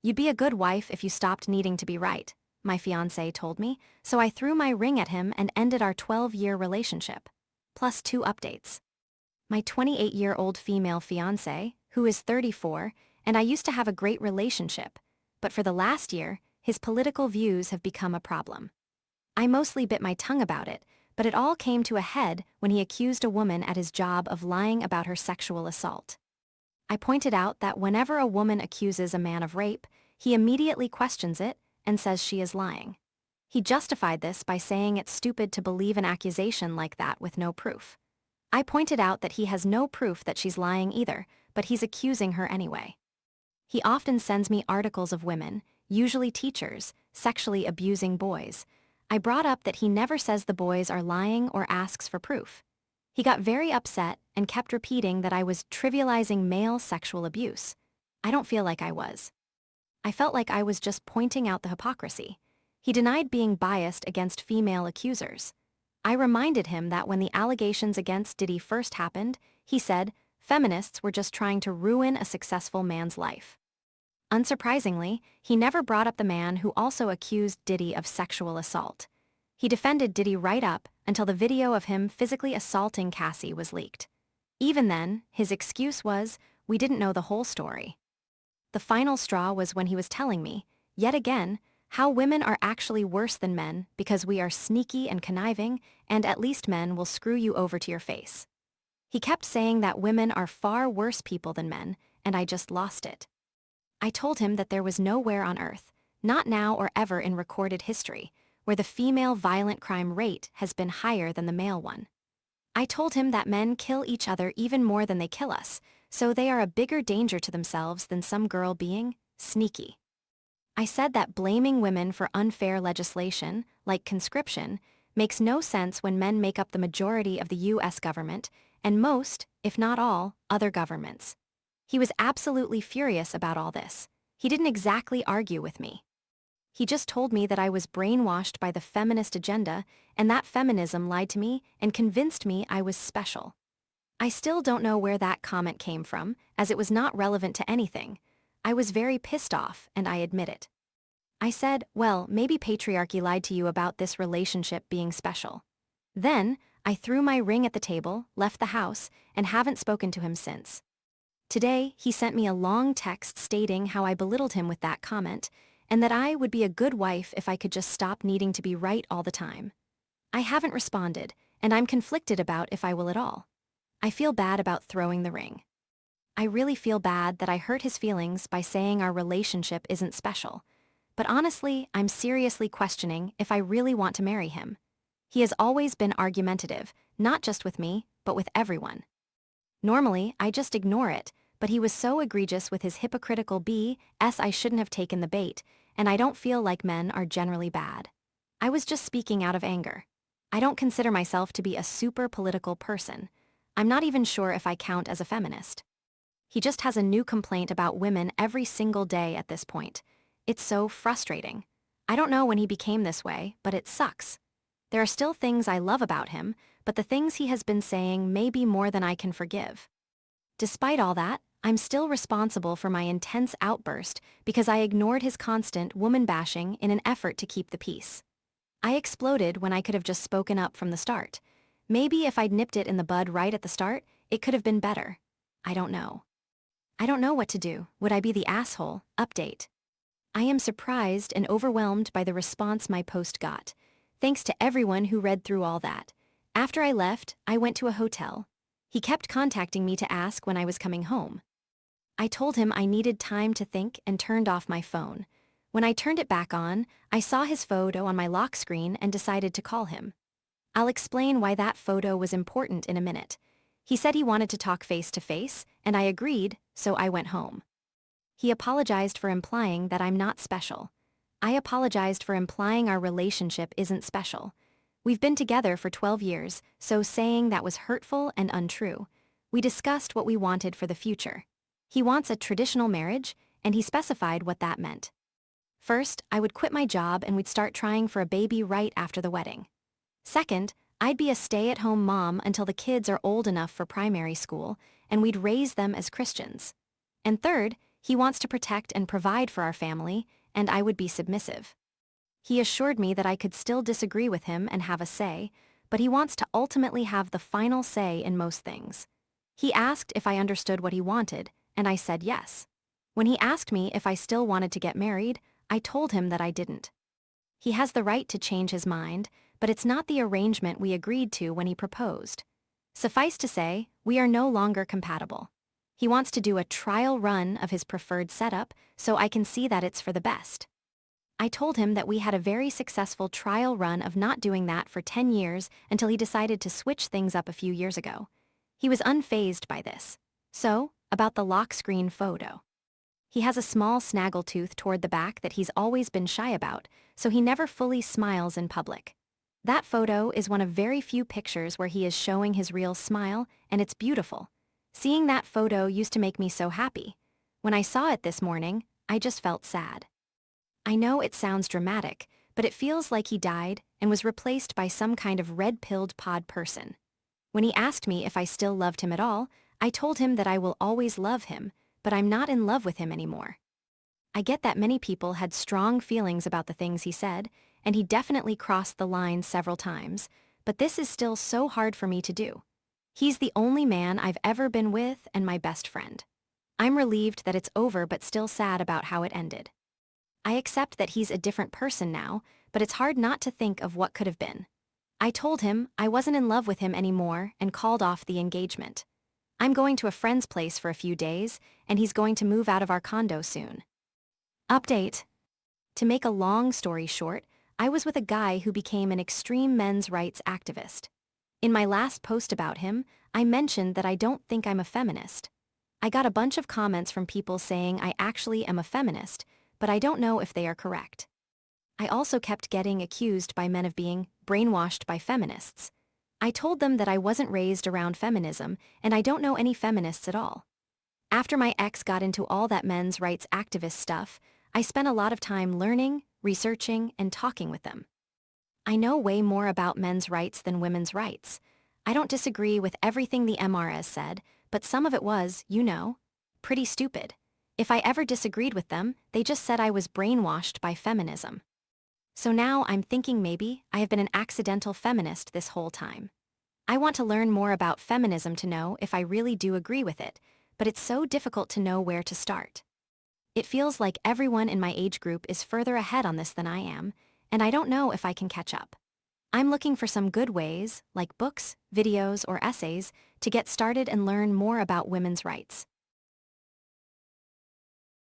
"You'd be a good wife if you stopped needing to be right," my fiancé told me, so I threw my ring at him and ended our 12-year relationship. Plus 2 updates. My 28-year-old female fiancé, who is 34, and I used to have a great relationship, but for the last year, his political views have become a problem. I mostly bit my tongue about it, but it all came to a head when he accused a woman at his job of lying about her sexual assault. I pointed out that whenever a woman accuses a man of rape, he immediately questions it and says she is lying. He justified this by saying it's stupid to believe an accusation like that with no proof. I pointed out that he has no proof that she's lying either, but he's accusing her anyway. He often sends me articles of women, usually teachers, sexually abusing boys. I brought up that he never says the boys are lying or asks for proof. He got very upset and kept repeating that I was trivializing male sexual abuse. I don't feel like I was. I felt like I was just pointing out the hypocrisy. He denied being biased against female accusers. I reminded him that when the allegations against Diddy first happened, he said, feminists were just trying to ruin a successful man's life. Unsurprisingly, he never brought up the man who also accused Diddy of sexual assault. He defended Diddy right up until the video of him physically assaulting Cassie was leaked. Even then, his excuse was, we didn't know the whole story. The final straw was when he was telling me, yet again, how women are actually worse than men because we are sneaky and conniving, and at least men will screw you over to your face. He kept saying that women are far worse people than men, and I just lost it. I told him that there was nowhere on earth, not now or ever in recorded history, where the female violent crime rate has been higher than the male one. I told him that men kill each other even more than they kill us, so they are a bigger danger to themselves than some girl being sneaky. I said that blaming women for unfair legislation, like conscription, makes no sense when men make up the majority of the US government and most, if not all, other governments. He was absolutely furious about all this. He didn't exactly argue with me. He just told me that I was brainwashed by the feminist agenda and that feminism lied to me and convinced me I was special. I still don't know where that comment came from, as it was not relevant to anything. I was very pissed off, and I admit it. I said, well, maybe patriarchy lied to you about this relationship being special. Then, I threw my ring at the table, left the house, and haven't spoken to him since. Today, he sent me a long text stating how I belittled him with that comment, and that I would be a good wife if I could just stop needing to be right all the time. I haven't responded, and I'm conflicted about if I will at all. I feel bad about throwing the ring. I really feel bad that I hurt his feelings by saying our relationship isn't special. But honestly, I'm seriously questioning if I really want to marry him. He has always been argumentative, not just with me, but with everyone. Normally, I just ignore it, but he was so egregious with his hypocritical BS I shouldn't have taken the bait, and I don't feel like men are generally bad. I was just speaking out of anger. I don't consider myself to be a super political person. I'm not even sure if I count as a feminist. He just has a new complaint about women every single day at this point. It's so frustrating. I don't know when he became this way, but it sucks. There are still things I love about him, but the things he has been saying may be more than I can forgive. Despite all that, I'm still responsible for my intense outburst because I ignored his constant woman-bashing in an effort to keep the peace. I exploded when I could have just spoken up from the start. Maybe if I'd nipped it in the bud right at the start, it could have been better. I don't know. I don't know what to do. Would I be the asshole? Update. I am surprised and overwhelmed by the response my post got. Thanks to everyone who read through all that. After I left, I went to a hotel. He kept contacting me to ask when I was coming home. I told him I needed time to think and turned off my phone. When I turned it back on, I saw his photo on my lock screen and decided to call him. I'll explain why that photo was important in a minute. He said he wanted to talk face to face, and I agreed, so I went home. He apologized for implying that I'm not special. I apologized for implying our relationship isn't special. We've been together for 12 years, so saying that was hurtful and untrue. We discussed what we wanted for the future. He wants a traditional marriage, and he specified what that meant. First, I would quit my job and we'd start trying for a baby right after the wedding. Second, I'd be a stay-at-home mom until the kids are old enough for primary school, and we'd raise them as Christians. And third, He wants to protect and provide for our family, and I would be submissive. He assured me that I could still disagree with him and have a say, but he wants to ultimately have the final say in most things. He asked if I understood what he wanted, and I said yes. When he asked me if I still wanted to get married, I told him that I didn't. He has the right to change his mind, but it's not the arrangement we agreed to when he proposed. Suffice to say, we are no longer compatible. He wants to do a trial run of his preferred setup so I can see that it's for the best. I told him that we had a very successful trial run of not doing that for 10 years until he decided to switch things up a few years ago. He was unfazed by this. So, about the lock screen photo. He has a small snaggletooth toward the back that he's always been shy about, so he never fully smiles in public. That photo is one of very few pictures where he is showing his real smile, and it's beautiful. Seeing that photo used to make me so happy. When I saw it this morning, I just felt sad. I know it sounds dramatic, but it feels like he died and was replaced by some kind of red-pilled pod person. When he asked me if I still loved him at all, I told him that I will always love him, but I'm not in love with him anymore. I get that many people had strong feelings about the things he said, and he definitely crossed the line several times, but this is still so hard for me to do. He's the only man I've ever been with and my best friend. I'm relieved that it's over but still sad about how it ended. I accept that he's a different person now, but it's hard not to think of what could have been. I told him I wasn't in love with him anymore and called off the engagement. I'm going to a friend's place for a few days, and he's going to move out of our condo soon. Update. To make a long story short, I was with a guy who became an extreme men's rights activist. In my last post about him, I mentioned that I don't think I'm a feminist. I got a bunch of comments from people saying I actually am a feminist, but I don't know if they are correct. I also kept getting accused by men of being brainwashed by feminists. I told them that I wasn't raised around feminism, and I don't know any feminists at all. After my ex got into all that men's rights activist stuff, I spent a lot of time learning, researching, and talking with them. I know way more about men's rights than women's rights. I don't disagree with everything the MRS said, but some of it was, pretty stupid. If I ever disagreed with them, they just said I was brainwashed by feminism. So now I'm thinking maybe I have been an accidental feminist this whole time. I want to learn more about feminism to know if I really do agree with it, but it's so difficult to know where to start. It feels like everyone in my age group is further ahead on this than I am, and I don't know if I can catch up. I'm looking for some good ways, like books, videos, or essays, to get started and learn more about women's rights.